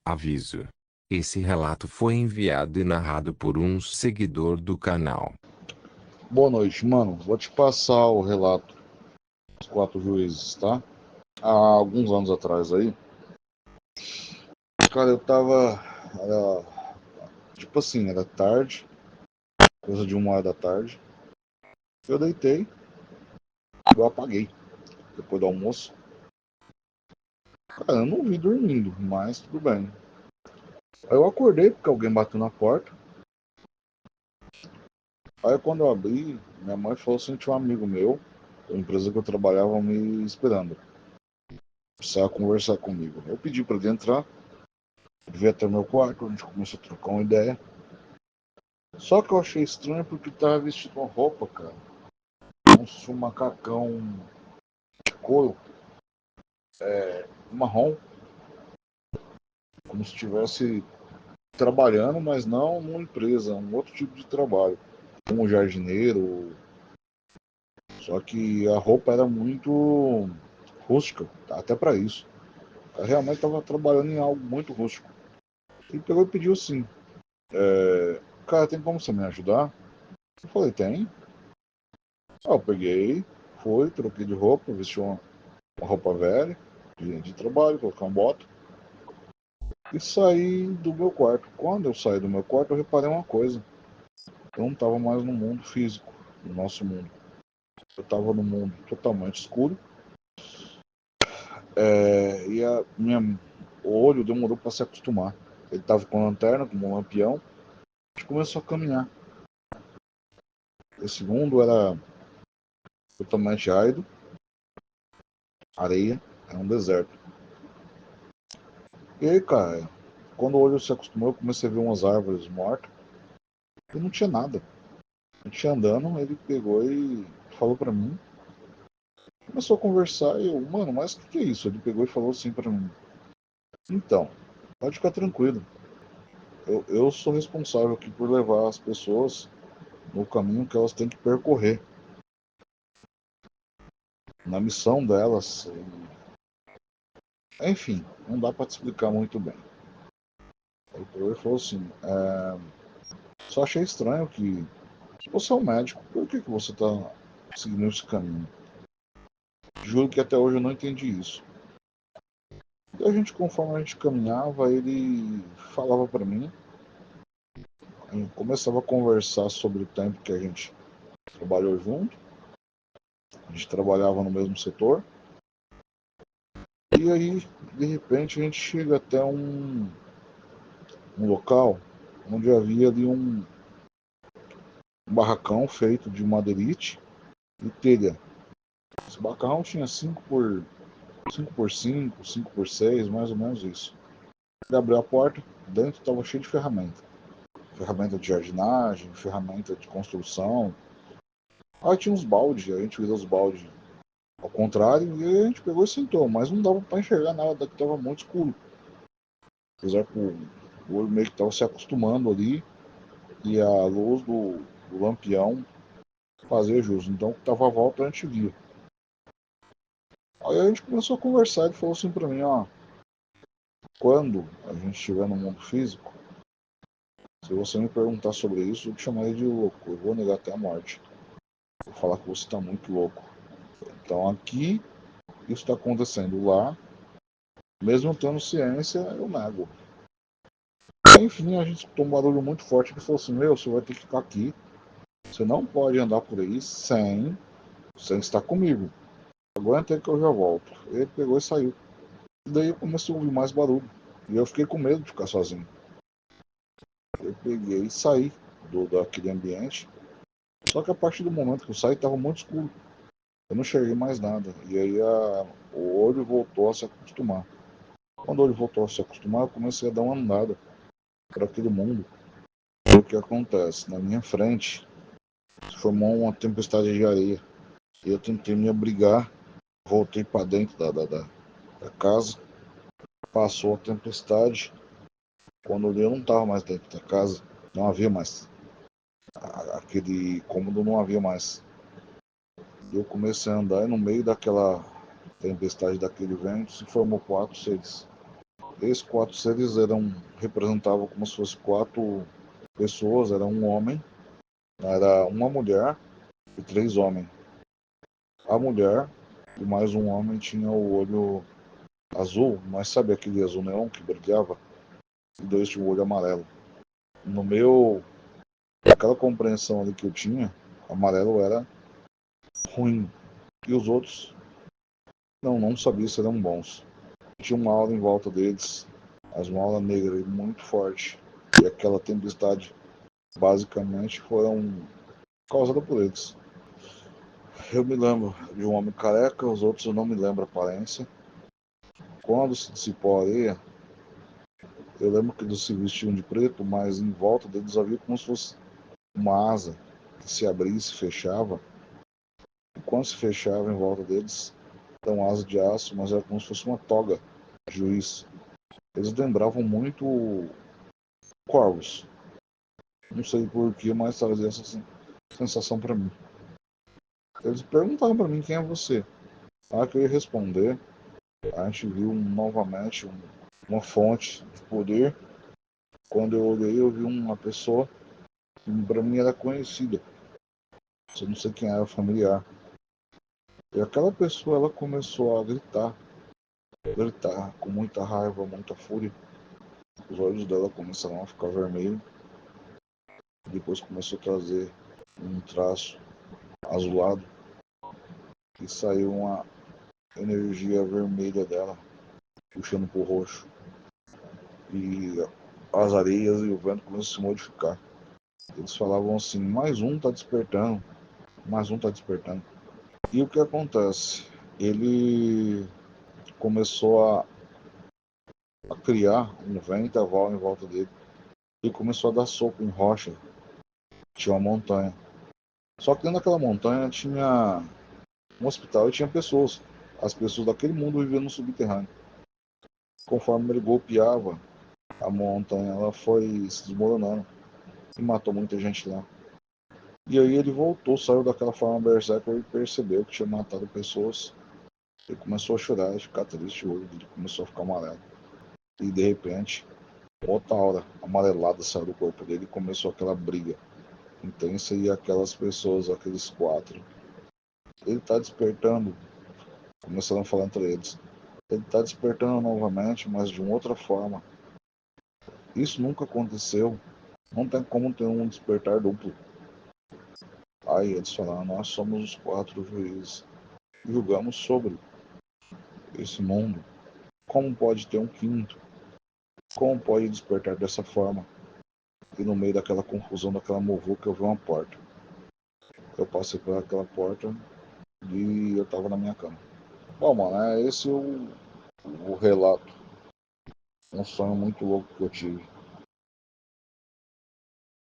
Aviso: esse relato foi enviado e narrado por um seguidor do canal. Boa noite, mano. Vou te passar o relato dos 4 juízes, tá? Há alguns anos atrás aí, cara, eu tava. Tipo assim, era tarde, coisa de 1 hora da tarde. Eu deitei, eu apaguei depois do almoço. Cara, eu não vi dormindo, mas tudo bem. Aí eu acordei porque alguém bateu na porta. Aí quando eu abri, minha mãe falou assim: tinha um amigo meu, da empresa que eu trabalhava, me esperando. Precisava conversar comigo. Eu pedi pra ele entrar, veio até o meu quarto, a gente começou a trocar uma ideia. Só que eu achei estranho porque ele tava vestido uma roupa, cara. Um macacão de couro marrom, como se estivesse trabalhando, mas não numa empresa, um outro tipo de trabalho, como jardineiro. Só que a roupa era muito rústica, até para isso. Eu realmente estava trabalhando em algo muito rústico. Ele pegou e pediu assim: cara, tem como você me ajudar? Eu falei: tem. Aí eu peguei, fui, troquei de roupa, vesti uma roupa velha, de trabalho, coloquei uma bota e saí do meu quarto. Quando eu saí do meu quarto, eu reparei uma coisa: eu não estava mais no mundo físico, no nosso mundo. Eu estava no mundo totalmente escuro, e o olho demorou para se acostumar. Ele estava com a lanterna, com um lampião, a gente começou a caminhar. Esse mundo era totalmente árido, areia, era um deserto. E aí, cara, quando o olho se acostumou, eu comecei a ver umas árvores mortas e não tinha nada. A gente andando, ele pegou e falou pra mim, começou a conversar e eu: mano, mas o que é isso? Ele pegou e falou assim pra mim: então, pode ficar tranquilo. Eu sou responsável aqui por levar as pessoas no caminho que elas têm que percorrer, na missão delas. Enfim, não dá para te explicar muito bem. Ele falou assim: só achei estranho que você é um médico, por que você está seguindo esse caminho? Juro que até hoje eu não entendi isso. E a gente, conforme a gente caminhava, ele falava para mim, a gente começava a conversar sobre o tempo que a gente trabalhou junto, a gente trabalhava no mesmo setor. E aí, de repente, a gente chega até um local onde havia ali um barracão feito de madeirite e telha. Esse barracão tinha 5 por 5, 5 por 6, mais ou menos isso. Ele abriu a porta, dentro estava cheio de ferramenta. Ferramenta de jardinagem, ferramenta de construção. Aí tinha uns baldes, a gente virou os baldes ao contrário e a gente pegou e sentou, mas não dava para enxergar nada, daqui estava muito escuro. Apesar que o olho meio que estava se acostumando ali e a luz do lampião fazia jus. Então, o que estava à volta a gente via. Aí a gente começou a conversar, ele falou assim para mim: ó, quando a gente estiver no mundo físico, se você me perguntar sobre isso, eu te chamarei de louco, eu vou negar até a morte. Vou falar que você está muito louco. Então aqui, isso está acontecendo lá, mesmo tendo ciência, eu nego. Enfim, a gente escutou um barulho muito forte que falou assim: meu, você vai ter que ficar aqui, você não pode andar por aí sem estar comigo. Aguenta aí que eu já volto. Ele pegou e saiu. E daí eu comecei a ouvir mais barulho. E eu fiquei com medo de ficar sozinho. Eu peguei e saí daquele ambiente. Só que a partir do momento que eu saí, estava muito escuro. Eu não enxerguei mais nada. E aí o olho voltou a se acostumar. Quando o olho voltou a se acostumar, eu comecei a dar uma andada para aquele mundo. E o que acontece? Na minha frente se formou uma tempestade de areia. E eu tentei me abrigar, voltei para dentro da casa. Passou a tempestade. Quando eu olhei, eu não estava mais dentro da casa. Não havia mais. Aquele cômodo não havia mais. E eu comecei a andar e no meio daquela tempestade, daquele vento, se formou 4 seres. Esses 4 seres representavam como se fossem 4 pessoas, era um homem, era uma mulher e 3 homens. A mulher e mais um homem tinha o olho azul, mas sabe aquele azul neon que brilhava? E 2 tinham o olho amarelo. No meu, aquela compreensão ali que eu tinha, amarelo era ruim. E os outros não sabia se eram bons. Tinha uma aura em volta deles, mas uma aura negra e muito forte. E aquela tempestade basicamente foram causadas por eles. Eu me lembro de um homem careca, os outros eu não me lembro a aparência. Quando se dissipou a areia, eu lembro que eles se vestiam de preto, mas em volta deles havia como se fosse uma asa que se abria e se fechava. E quando se fechava em volta deles, era uma asa de aço, mas era como se fosse uma toga de juiz. Eles lembravam muito corvos. Não sei porquê, mas trazia essa sensação para mim. Eles perguntavam para mim quem é você. Ah, que eu ia responder. A gente viu novamente uma fonte de poder. Quando eu olhei, eu vi uma pessoa que para mim era conhecida. Eu não sei quem era, familiar. E aquela pessoa ela começou a gritar com muita raiva, muita fúria. Os olhos dela começaram a ficar vermelhos. Depois começou a trazer um traço azulado e saiu uma energia vermelha dela, puxando pro roxo. E as areias e o vento começaram a se modificar. Eles falavam assim, mais um tá despertando, mais um tá despertando. E o que acontece? Ele começou a criar um ventaval em volta dele e começou a dar soco em rocha. Tinha uma montanha. Só que dentro daquela montanha tinha um hospital e tinha pessoas. As pessoas daquele mundo viviam no subterrâneo. Conforme ele golpeava, a montanha ela foi se desmoronando e matou muita gente lá. E aí ele voltou, saiu daquela forma berserker e percebeu que tinha matado pessoas. Ele começou a chorar e ficar triste, o olho dele começou a ficar amarelo. E de repente, outra aura amarelada saiu do corpo dele e começou aquela briga intensa e aquelas pessoas, aqueles 4. Ele está despertando, começaram a falar entre eles. Ele está despertando novamente, mas de uma outra forma. Isso nunca aconteceu. Não tem como ter um despertar duplo. Aí eles falaram, nós somos os 4 juízes. Julgamos sobre esse mundo. Como pode ter um quinto? Como pode despertar dessa forma? E no meio daquela confusão, daquela muvuca, eu vi uma porta. Eu passei por aquela porta e eu tava na minha cama. Bom, mano, é esse o relato. Um sonho muito louco que eu tive.